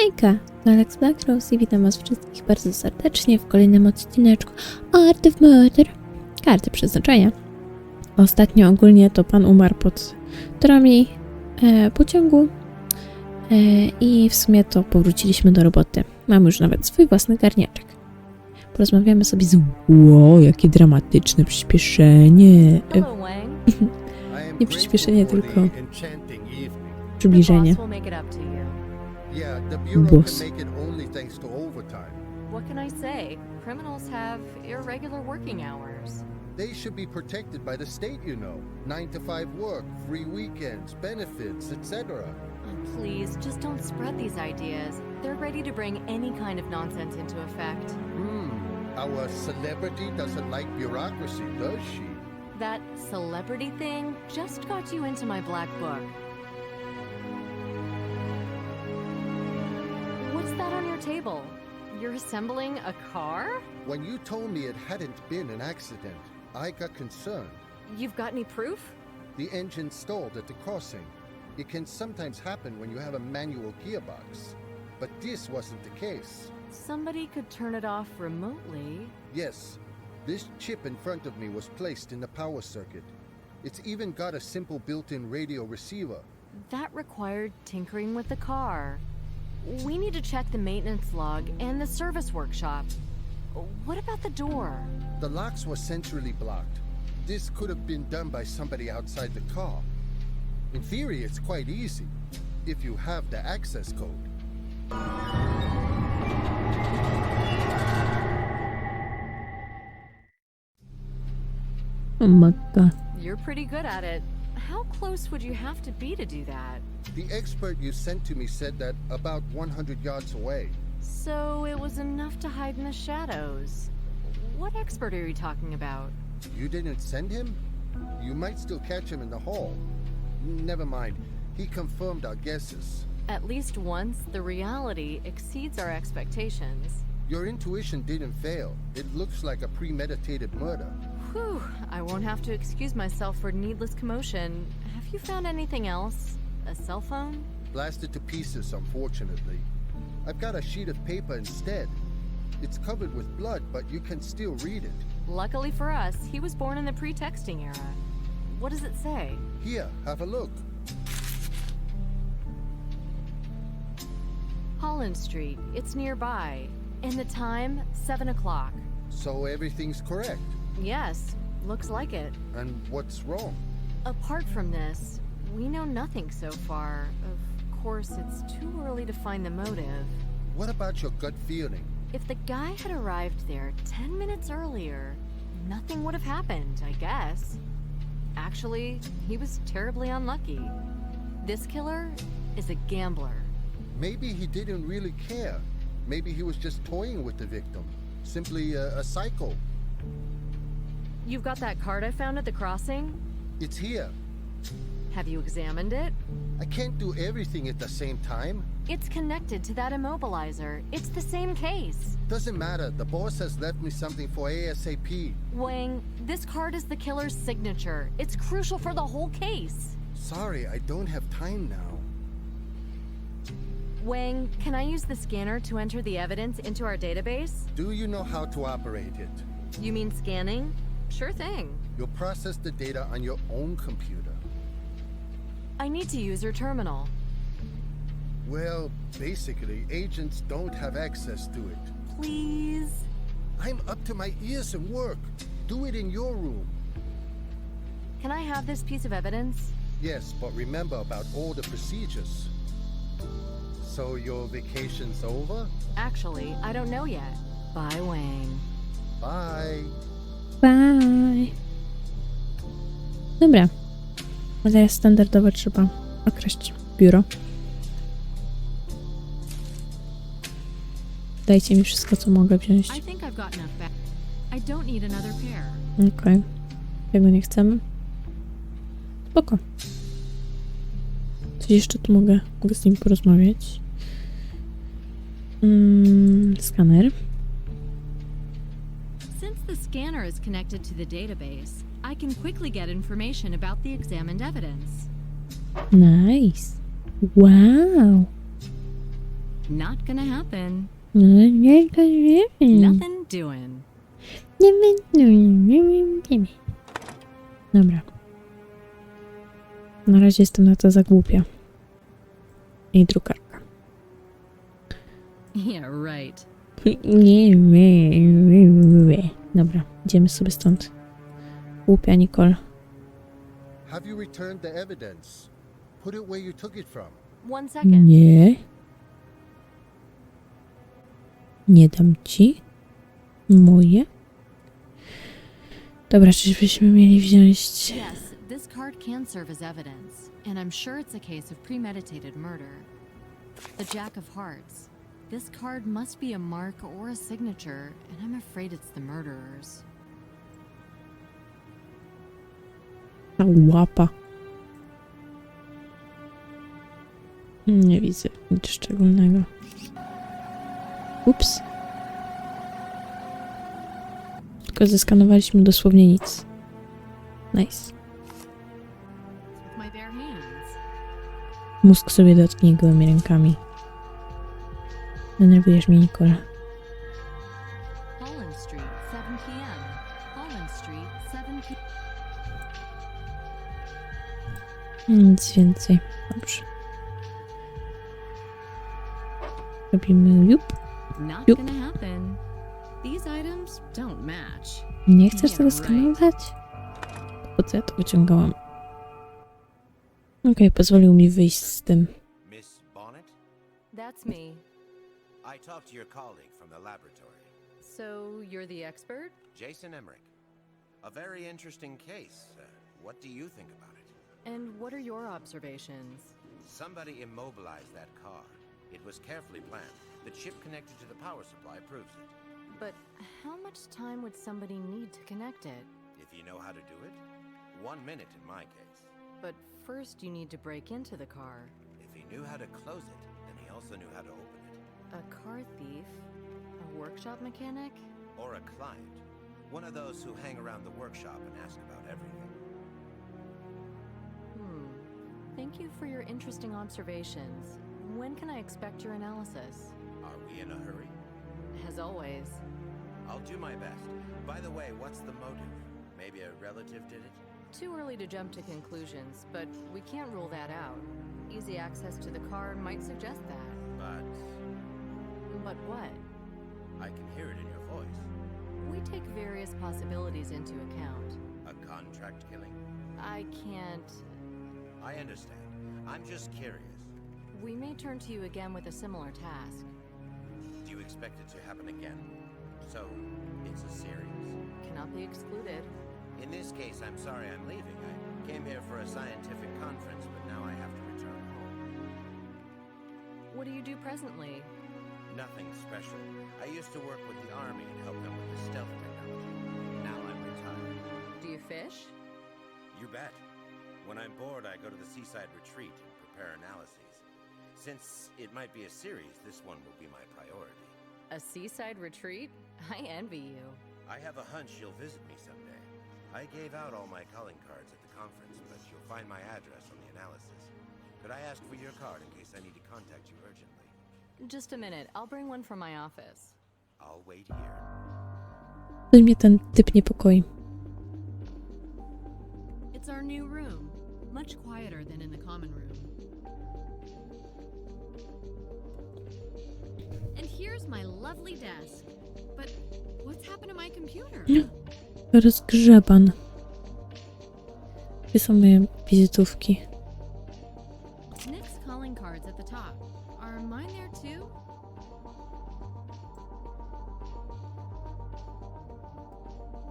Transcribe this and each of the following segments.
Hejka, to Alex Blackrose i witam was wszystkich bardzo serdecznie w kolejnym odcineczku Art of Murder, Karty Przeznaczenia. Ostatnio ogólnie to pan umarł pod torami pociągu i w sumie to powróciliśmy do roboty. Mam już nawet swój własny garniaczek. Porozmawiamy sobie z... Wow, jakie dramatyczne przyspieszenie. Nie przyspieszenie, tylko przybliżenie. Yeah, the Bureau Boss. can make it only thanks to overtime. What can I say? Criminals have irregular working hours. They should be protected by the state, you know. 9 to 5 work, free weekends, benefits, etc. Oh, please, just don't spread these ideas. They're ready to bring any kind of nonsense into effect. Our celebrity doesn't like bureaucracy, does she? That celebrity thing just got you into my black book. What's that on your table? You're assembling a car? When you told me it hadn't been an accident, I got concerned. You've got any proof? The engine stalled at the crossing. It can sometimes happen when you have a manual gearbox. But this wasn't the case. Somebody could turn it off remotely. Yes, this chip in front of me was placed in the power circuit. It's even got a simple built-in radio receiver. That required tinkering with the car. We need to check the maintenance log and the service workshop. What about the door? The locks were centrally blocked. This could have been done by somebody outside the car. In theory, it's quite easy, if you have the access code. Oh my god. You're pretty good at it. How close would you have to be to do that? The expert you sent to me said that about 100 yards away. So it was enough to hide in the shadows. What expert are you talking about? You didn't send him? You might still catch him in the hall. Never mind. He confirmed our guesses. At least once, the reality exceeds our expectations. Your intuition didn't fail. It looks like a premeditated murder. Whew, I won't have to excuse myself for needless commotion. Have you found anything else? A cell phone? Blasted to pieces, unfortunately. I've got a sheet of paper instead. It's covered with blood, but you can still read it. Luckily for us, he was born in the pre-texting era. What does it say? Here, have a look. Holland Street. It's nearby. And the time, 7 o'clock. So everything's correct. Yes, looks like it. And what's wrong? Apart from this, we know nothing so far. Of course, it's too early to find the motive. What about your gut feeling? If the guy had arrived there 10 minutes earlier, nothing would have happened, I guess. Actually, he was terribly unlucky. This killer is a gambler. Maybe he didn't really care. Maybe he was just toying with the victim. Simply a psycho. You've got that card I found at the crossing? It's here. Have you examined it? I can't do everything at the same time. It's connected to that immobilizer. It's the same case. Doesn't matter. The boss has left me something for ASAP. Wang, this card is the killer's signature. It's crucial for the whole case. Sorry, I don't have time now. Wang, can I use the scanner to enter the evidence into our database? Do you know how to operate it? You mean scanning? Sure thing. You'll process the data on your own computer. I need to use your terminal. Well, basically, agents don't have access to it. Please? I'm up to my ears in work. Do it in your room. Can I have this piece of evidence? Yes, but remember about all the procedures. So your vacation's over? Actually, I don't know yet. Bye, Wang. Bye. Bye. Dobra. Ale standardowo trzeba okraść biuro. Dajcie mi wszystko, co mogę wziąć. I think I've got enough back. I don't need another pair. Okej. Tego nie chcemy. Spoko. Coś jeszcze tu mogę z nim porozmawiać. Skaner. Since the scanner is connected to the database, I can quickly get information about the examined evidence. Nice. Wow. Not gonna happen. Nie, Nothing doing. Dobra. Na razie jestem na to za głupia. I drukarka. Yeah, right. Dobra, idziemy sobie stąd. Głupia Nicole. Have you returned the evidence? Put it where you took it from. 1 second. Nie. Nie dam ci. Moje. Dobra, czyżbyśmy mieli wziąć... Yes, this card can serve as evidence, and I'm sure it's a case of premeditated murder. The Jack of Hearts. This card must be a mark or a signature, and I'm afraid it's the murderer's. Ta łapa. Nie widzę nic szczególnego. Ups. Tylko zeskanowaliśmy dosłownie nic. Nice. With my bare hands. Mózg sobie dotknij gołymi rękami. Denerwujesz mnie, Nicole. Holland Street, 7 p.m. Holland Street, 7 p.m. Nic więcej. Dobrze. Robimy jup. Not Yup. gonna happen. These items don't match. Nie chcesz Yeah, tego right. skanować? Po co ja to wyciągałam? Okej, pozwolił mi wyjść z tym. Miss Bonnet? That's me. I talked to your colleague from the laboratory, So you're the expert? Jason Emmerich. A very interesting case. What do you think about it? And what are your observations? Somebody immobilized that car. It was carefully planned. The chip connected to the power supply proves it. But how much time would somebody need to connect it? If you know how to do it, 1 minute in my case. But first you need to break into the car. If he knew how to close it, then he also knew how to open it. A car thief? A workshop mechanic? Or a client. One of those who hang around the workshop and ask about everything. Thank you for your interesting observations. When can I expect your analysis? Are we in a hurry? As always. I'll do my best. By the way, what's the motive? Maybe a relative did it? Too early to jump to conclusions, but we can't rule that out. Easy access to the car might suggest that. But what? I can hear it in your voice. We take various possibilities into account. A contract killing? I can't... I understand. I'm just curious. We may turn to you again with a similar task. Do you expect it to happen again? So, it's a series? Cannot be excluded. In this case, I'm sorry I'm leaving. I came here for a scientific conference, but now I have to return home. What do you do presently? Nothing special. I used to work with the Army and help them with the stealth technology. Now I'm retired. Do you fish? You bet. When I'm bored, I go to the seaside retreat and prepare analyses. Since it might be a series, this one will be my priority. A seaside retreat? I envy you. I have a hunch you'll visit me someday. I gave out all my calling cards at the conference, but you'll find my address on the analysis. Could I ask for your card in case I need to contact you urgently? Just a minute. I'll bring one from my office. I'll wait here. To mnie ten typ niepokoi. It's our new room. Much quieter than in the common room. And here's my lovely desk. But what's happened to my computer? Rozgrzeban. Gdzie są moje wizytówki? Nick's calling cards at the top. Are mine there too?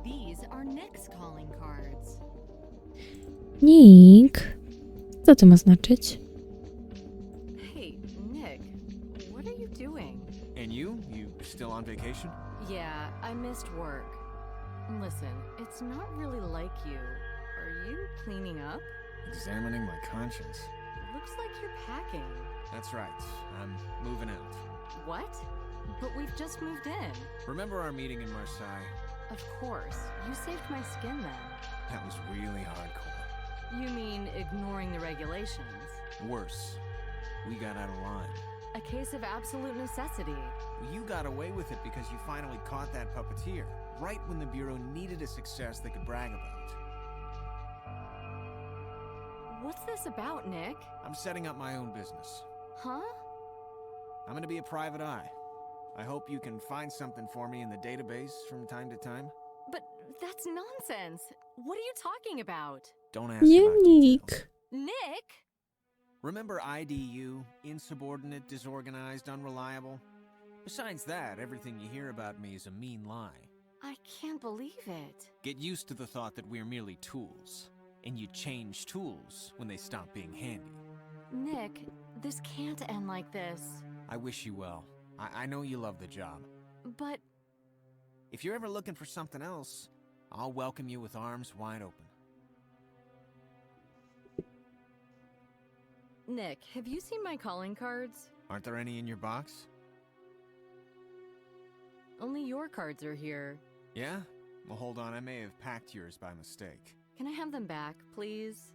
These are Nick's calling cards. Nick. Co to ma znaczyć? Hey, Nick, what are you doing? And you? You still on vacation? Yeah, I missed work. Listen, it's not really like you. Are you cleaning up? Examining my conscience. Looks like you're packing. That's right. I'm moving out. What? But we've just moved in. Remember our meeting in Marseille? Of course. You saved my skin then. That was really hardcore. You mean ignoring the regulations? Worse. We got out of line. A case of absolute necessity. You got away with it because you finally caught that puppeteer, right when the Bureau needed a success they could brag about. What's this about, Nick? I'm setting up my own business. Huh? I'm gonna be a private eye. I hope you can find something for me in the database from time to time. But that's nonsense. What are you talking about? Don't ask about details. Nick. Nick? Remember IDU? Insubordinate, disorganized, unreliable? Besides that, everything you hear about me is a mean lie. I can't believe it. Get used to the thought that we're merely tools. And you change tools when they stop being handy. Nick, this can't end like this. I wish you well. I know you love the job. But If you're ever looking for something else, I'll welcome you with arms wide open. Nick, have you seen my calling cards? Aren't there any in your box? Only your cards are here. Yeah? Well, hold on, I may have packed yours by mistake. Can I have them back, please?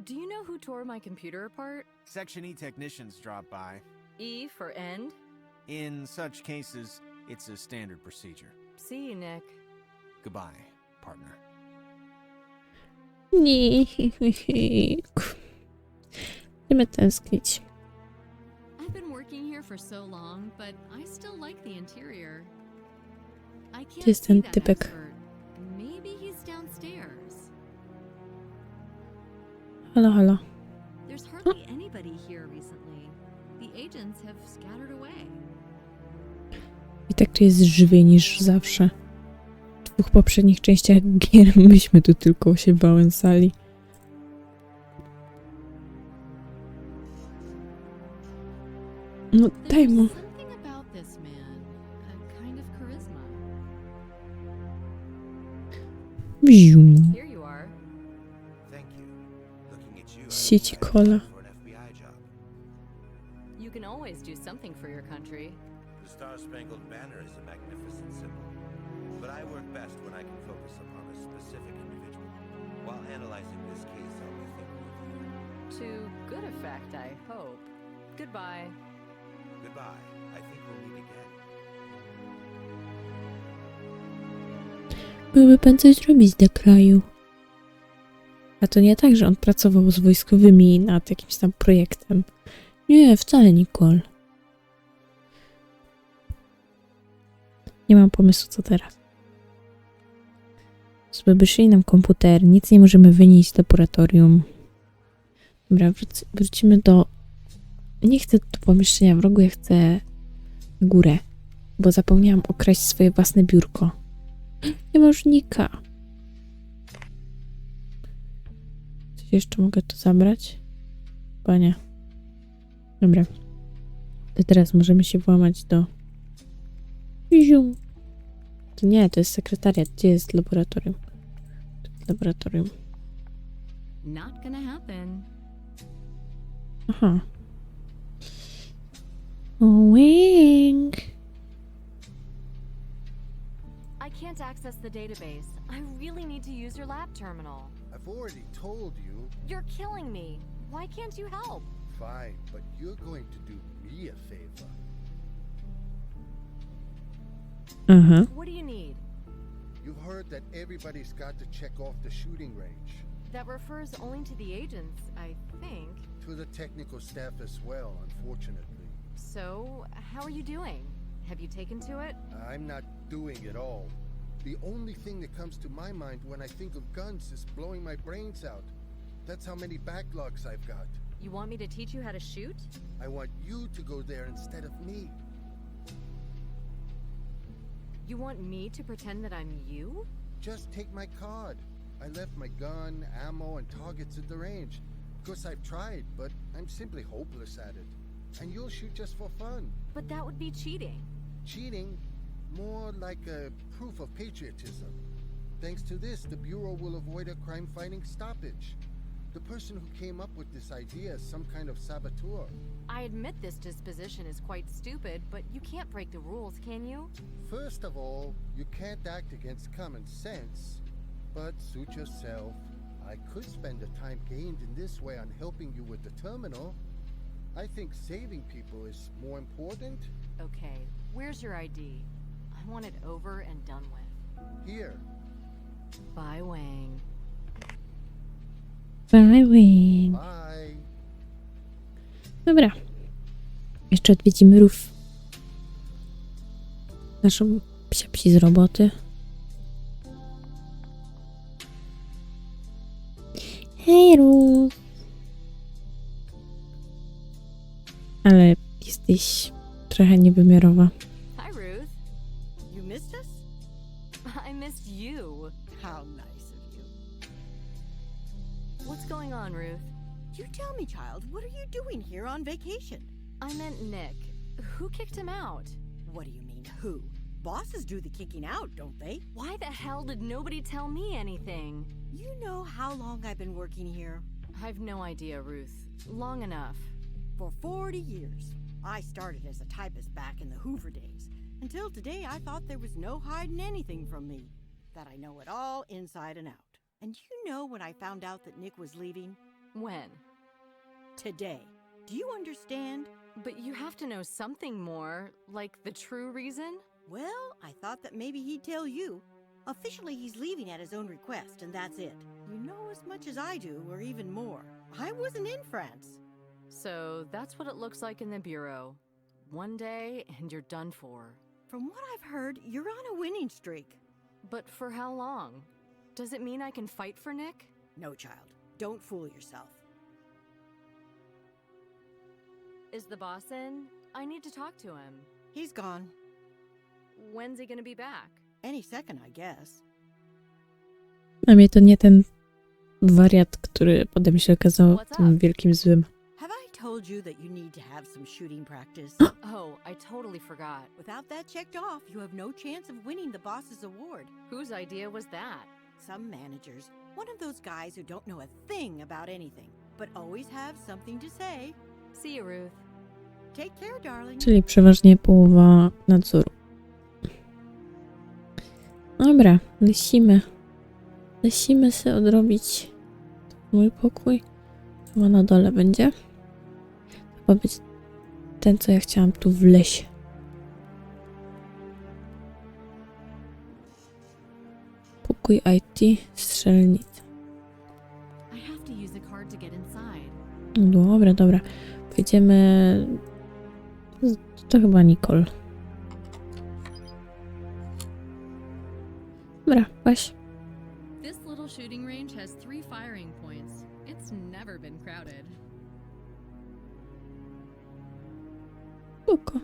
Do you know who tore my computer apart? Section E technicians drop by. E for end? In such cases, it's a standard procedure. See you, Nick. Goodbye, partner. Nick. Będziemy tęsknić. I've been working here for so long, but I still like the interior. I can't Jest see ten that typek. expert. Maybe he's downstairs. Halo, halo. There's hardly anybody here recently. The agents have scattered away. I tak to jest żywiej niż zawsze. W 2 poprzednich częściach gier myśmy tu tylko się wałęsali. No daj mu. There's something about this man, a kind of charisma. Bzium. Here you are. Thank you. Looking at you, I Sieci decided cola. for an FBI job. You can always do something for your country. The Star-Spangled Banner is a magnificent symbol, but I work best when I can focus upon a specific individual. While analyzing this case, I'll be thinking of you. To good effect, I hope. Goodbye. Goodbye. I think we'll meet again. Mógłby pan coś zrobić dla kraju. A to nie tak, że on pracował z wojskowymi nad jakimś tam projektem. Nie, wcale, Nicole. Nie mam pomysłu, co teraz. Wyszli nam komputer, nic nie możemy wynieść z laboratorium. Dobra, wrócimy do... Nie chcę do pomieszczenia w rogu, ja chcę górę, bo zapomniałam okraść swoje własne biurko. Nie ma już Nika. Coś jeszcze mogę tu zabrać? Chyba nie. Dobra. To teraz możemy się włamać do... Zium. To nie, to jest sekretariat. Gdzie jest laboratorium? To jest laboratorium. Not gonna happen. Aha. Wing. I can't access the database. I really need to use your lab terminal. I've already told you. You're killing me. Why can't you help? Fine, but you're going to do me a favor. Aha. What do you need? You've heard that everybody's got to check off the shooting range. That refers only to the agents, I think. To the technical staff as well, unfortunately. So, how are you doing? Have you taken to it? I'm not doing it all. The only thing that comes to my mind when I think of guns is blowing my brains out. That's how many backlogs I've got. You want me to teach you how to shoot? I want you to go there instead of me. You want me to pretend that I'm you? Just take my card. I left my gun, ammo, and targets at the range. Of course, I've tried, but I'm simply hopeless at it. And you'll shoot just for fun. But that would be cheating. Cheating? More like a proof of patriotism. Thanks to this, the Bureau will avoid a crime-fighting stoppage. The person who came up with this idea is some kind of saboteur. I admit this disposition is quite stupid, but you can't break the rules, can you? First of all, you can't act against common sense. But suit yourself. I could spend the time gained in this way on helping you with the terminal. I think saving people is more important. Okay, where's your ID? I want it over and done with. Here. Bye, Wang. Bye. Bye. Dobra. Jeszcze odwiedzimy rów. Naszą psi z roboty. Hej, Ruf. Ale jesteś trochę niewymiarowa. Hi, Ruth. You missed us? I missed you. How nice of you. What's going on, Ruth? You tell me, child, what are you doing here on vacation? I meant Nick. Who kicked him out? What do you mean, who? Bosses do the kicking out, don't they? Why the hell did nobody tell me anything? You know how long I've been working here? I've no idea, Ruth. Long enough. For 40 years. I started as a typist back in the Hoover days. Until today, I thought there was no hiding anything from me. That I know it all inside and out. And you know when I found out that Nick was leaving? When? Today. Do you understand? But you have to know something more, like the true reason? Well, I thought that maybe he'd tell you. Officially, he's leaving at his own request, and that's it. You know as much as I do, or even more. I wasn't in France. So that's what it looks like in the Bureau. One day, and you're done for. From what I've heard, you're on a winning streak. But for how long? Does it mean I can fight for Nick? No, child. Don't fool yourself. Is the boss in? I need to talk to him. He's gone. When's he gonna be back? Any second, I guess. A mnie to nie ten wariat, który potem się okazał What's tym up? wielkim złym. Have I told you that you need to have some shooting practice? Oh, I totally forgot. Without that checked off, you have no chance of winning the boss's award. Whose idea was that? Some managers, one of those guys who don't know a thing about anything, but always have something to say. See you, Ruth. Take care, darling. Czyli przeważnie połowa nadzoru. Dobra, lecimy. Lecimy sobie odrobić mój pokój. Chyba na dole będzie. Chyba być ten, co ja chciałam tu w lesie. Pokój IT, strzelnica. I have to use a card to get inside. No dobra, dobra. Wejdziemy... To chyba Nicole. Dobra, weź. This little shooting range has 3 firing points. It's never been crowded. Spoko.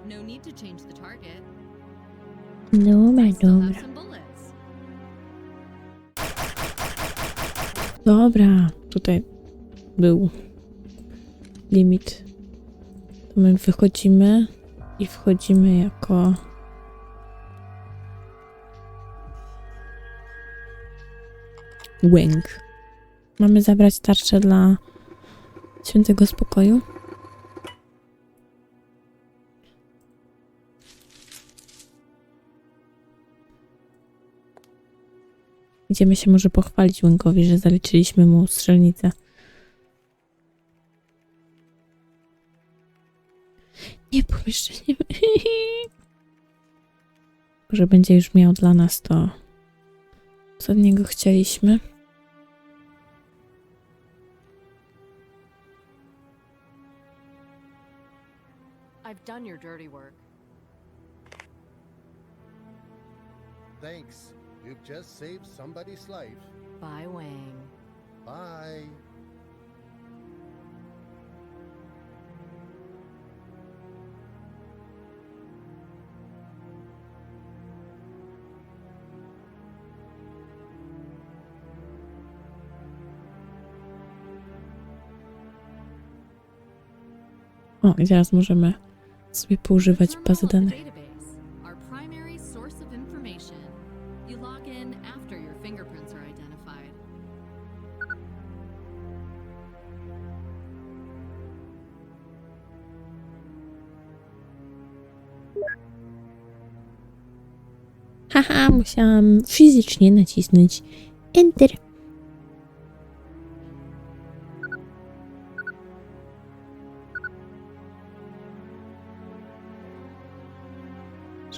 No need to change the target. Dobra, I still have dobra. some bullets. Dobra, tutaj był limit. To my wychodzimy i wchodzimy jako... Łęk. Mamy zabrać tarczę dla świętego spokoju. Idziemy się może pochwalić Łękowi, że zaliczyliśmy mu strzelnicę. Nie pomieszczenie. Że będzie już miał dla nas to, co od niego chcieliśmy. I've done your dirty work. Thanks. You've just saved somebody's life. Bye, Wang. Bye. O, i teraz możemy sobie poużywać bazy Terminal of danych. the database, our primary source of information. You log in after your fingerprints are identified. Haha, musiałam fizycznie nacisnąć Enter.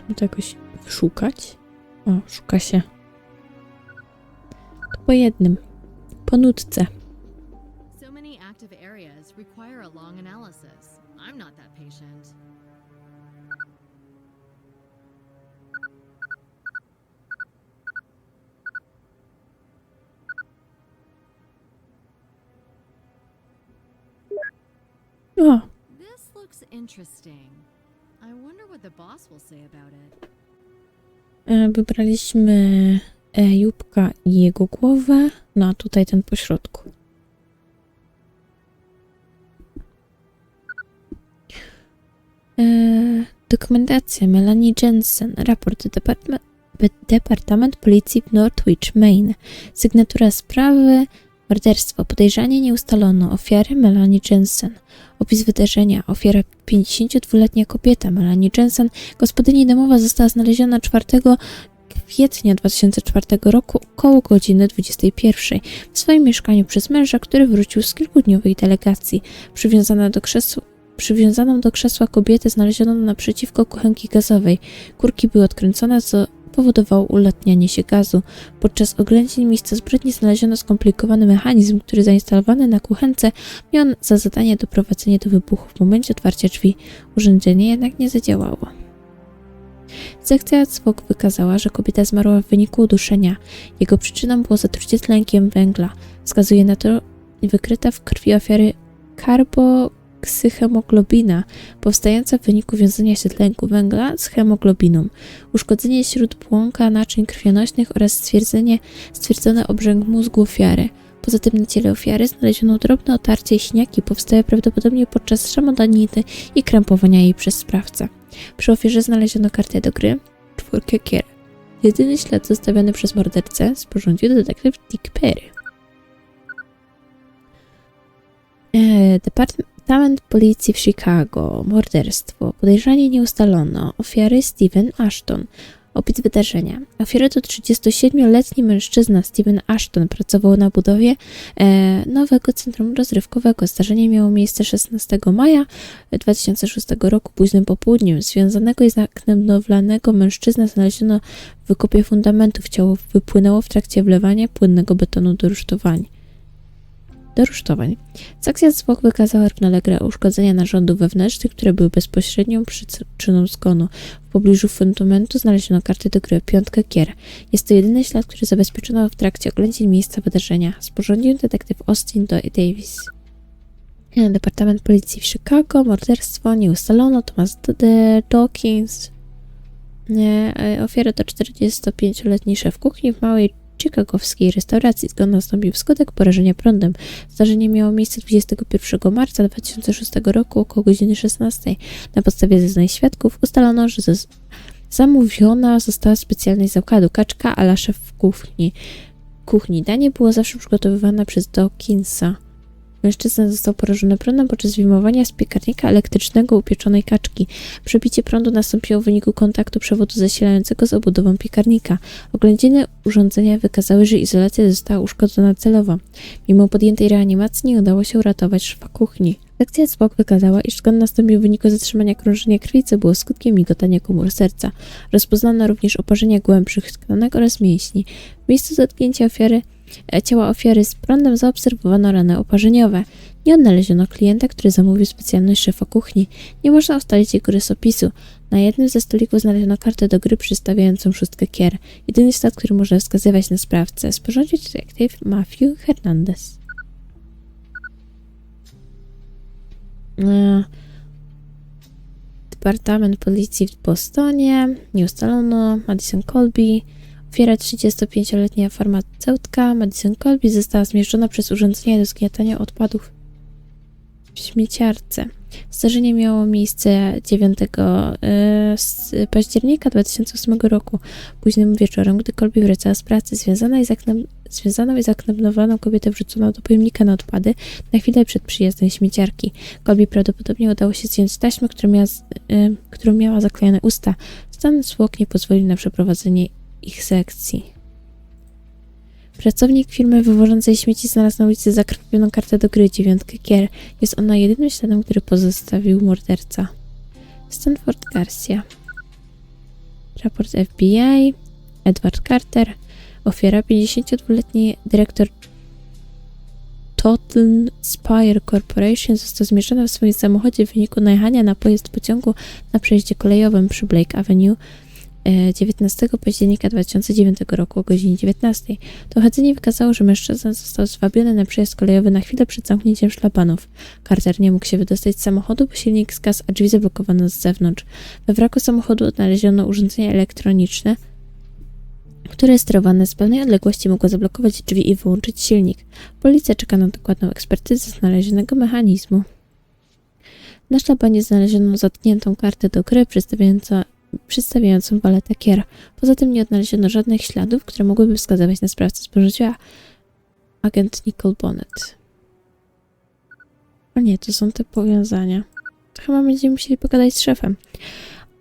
Żeby to jakoś wyszukać. O, szuka się. To po jednym. Po nutce. So many active areas require a long analysis. I'm not that patient. O, This looks interesting. I wonder what the boss will say about it. wybraliśmy Jupka i jego głowę. No a tutaj ten po środku. Dokumentacja Melanie Jensen. Raport Departament Policji w Northwich, Maine. Sygnatura sprawy. Morderstwo. Podejrzanie nie ustalono. Ofiary Melanie Jensen. Opis wydarzenia. Ofiara 52-letnia kobieta Melanie Jensen. Gospodyni domowa została znaleziona 4 kwietnia 2004 roku około godziny 21 w swoim mieszkaniu przez męża, który wrócił z kilkudniowej delegacji. Przywiązaną do krzesła kobietę znaleziono naprzeciwko kuchenki gazowej. Kurki były odkręcone, co powodowało ulatnianie się gazu. Podczas oględzin miejsca zbrodni znaleziono skomplikowany mechanizm, który zainstalowany na kuchence miał za zadanie doprowadzenie do wybuchu w momencie otwarcia drzwi. Urządzenie jednak nie zadziałało. Sekcja zwłok wykazała, że kobieta zmarła w wyniku uduszenia. Jego przyczyną było zatrucie tlenkiem węgla. Wskazuje na to wykryta w krwi ofiary karboksyhemoglobina, powstająca w wyniku wiązania się tlenku węgla z hemoglobiną, uszkodzenie śródbłąka naczyń krwionośnych oraz stwierdzony obrzęk mózgu ofiary. Poza tym na ciele ofiary znaleziono drobne otarcie i siniaki powstałe prawdopodobnie podczas szamodaniny i krępowania jej przez sprawcę. Przy ofierze znaleziono kartę do gry, 4 kier. Jedyny ślad zostawiony przez mordercę sporządził detektyw Dick Perry. Departament Policji w Chicago. Morderstwo. Podejrzanie nie ustalono. Ofiary Steven Ashton. Opis wydarzenia. Ofiarą to 37-letni mężczyzna Steven Ashton. Pracował na budowie nowego centrum rozrywkowego. Zdarzenie miało miejsce 16 maja 2006 roku późnym popołudniem. Związanego i zakneblowanego mężczyznę znaleziono w wykopie fundamentów. Ciało wypłynęło w trakcie wlewania płynnego betonu do rusztowań. Sekcja zwłok wykazała równolegle uszkodzenia narządów wewnętrznych, które były bezpośrednią przyczyną zgonu. W pobliżu fundamentu znaleziono kartę do gry, 5 kier. Jest to jedyny ślad, który zabezpieczono w trakcie oględzin miejsca wydarzenia. Sporządził detektyw Austin Davis. Departament Policji w Chicago. Morderstwo nie ustalono. Thomas Dawkins. Ofiara to 45-letni szef kuchni w małej chicagowskiej restauracji. Zgon nastąpił wskutek porażenia prądem. Zdarzenie miało miejsce 21 marca 2006 roku około godziny 16. Na podstawie zeznań świadków ustalono, że zamówiona została specjalność z zakładu kaczka a la szef kuchni. Danie było zawsze przygotowywane przez Dawkinsa. Mężczyzna został porażony prądem podczas wyjmowania z piekarnika elektrycznego upieczonej kaczki. Przebicie prądu nastąpiło w wyniku kontaktu przewodu zasilającego z obudową piekarnika. Oględziny urządzenia wykazały, że izolacja została uszkodzona celowo. Mimo podjętej reanimacji nie udało się uratować szefa kuchni. Sekcja zwłok wykazała, iż zgon nastąpił w wyniku zatrzymania krążenia krwi, co było skutkiem migotania komór serca. Rozpoznano również oparzenia głębszych tkanek oraz mięśni. W miejscu dotknięcia ciała ofiary z prądem zaobserwowano rany oparzeniowe. Nie odnaleziono klienta, który zamówił specjalność szefa kuchni. Nie można ustalić jego rysopisu. Na jednym ze stolików znaleziono kartę do gry przedstawiającą 6 kier. Jedyny ślad, który może wskazywać na sprawcę. Sporządził detektyw Matthew Hernandez. Departament Policji w Bostonie. Nie ustalono. Madison Colby. Ofiara 35-letnia farmaceutka Madison Colby została zmieszczona przez urządzenie do zgniatania odpadów w śmieciarce. Zdarzenie miało miejsce 9 października 2008 roku, późnym wieczorem, gdy Colby wracała z pracy. Związaną i zakneblowaną kobietę wrzucono do pojemnika na odpady na chwilę przed przyjazdem śmieciarki. Colby prawdopodobnie udało się zdjąć taśmę, którą miała zaklejone usta. Stan zwłok nie pozwolił na przeprowadzenie ich sekcji. Pracownik firmy wywożącej śmieci znalazł na ulicy zakrwawioną kartę do gry, 9 kier. Jest ona jedynym śladem, który pozostawił morderca. Stanford Garcia. Raport FBI. Edward Carter. Ofiara 52-letni dyrektor Totten Spire Corporation został zmieszany w swoim samochodzie w wyniku najechania na pojazd pociągu na przejeździe kolejowym przy Blake Avenue 19 października 2009 roku o godzinie 19. Dochodzenie wykazało, że mężczyzna został zwabiony na przejazd kolejowy na chwilę przed zamknięciem szlabanów. Carter nie mógł się wydostać z samochodu, bo silnik zgasł, a drzwi zablokowano z zewnątrz. We wraku samochodu odnaleziono urządzenie elektroniczne, które sterowane z pewnej odległości mogło zablokować drzwi i wyłączyć silnik. Policja czeka na dokładną ekspertyzę znalezionego mechanizmu. Na szlabanie znaleziono zatkniętą kartę do gry przedstawiającą waletę kier. Poza tym nie odnaleziono żadnych śladów, które mogłyby wskazywać na sprawcę, sporządziła agent Nicole Bonnet. O nie, to są te powiązania. To chyba będziemy musieli pogadać z szefem.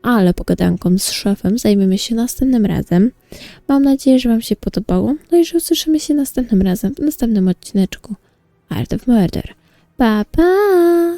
Ale pogadanką z szefem zajmiemy się następnym razem. Mam nadzieję, że wam się podobało. No i że usłyszymy się następnym razem w następnym odcineczku Art of Murder. Pa, pa!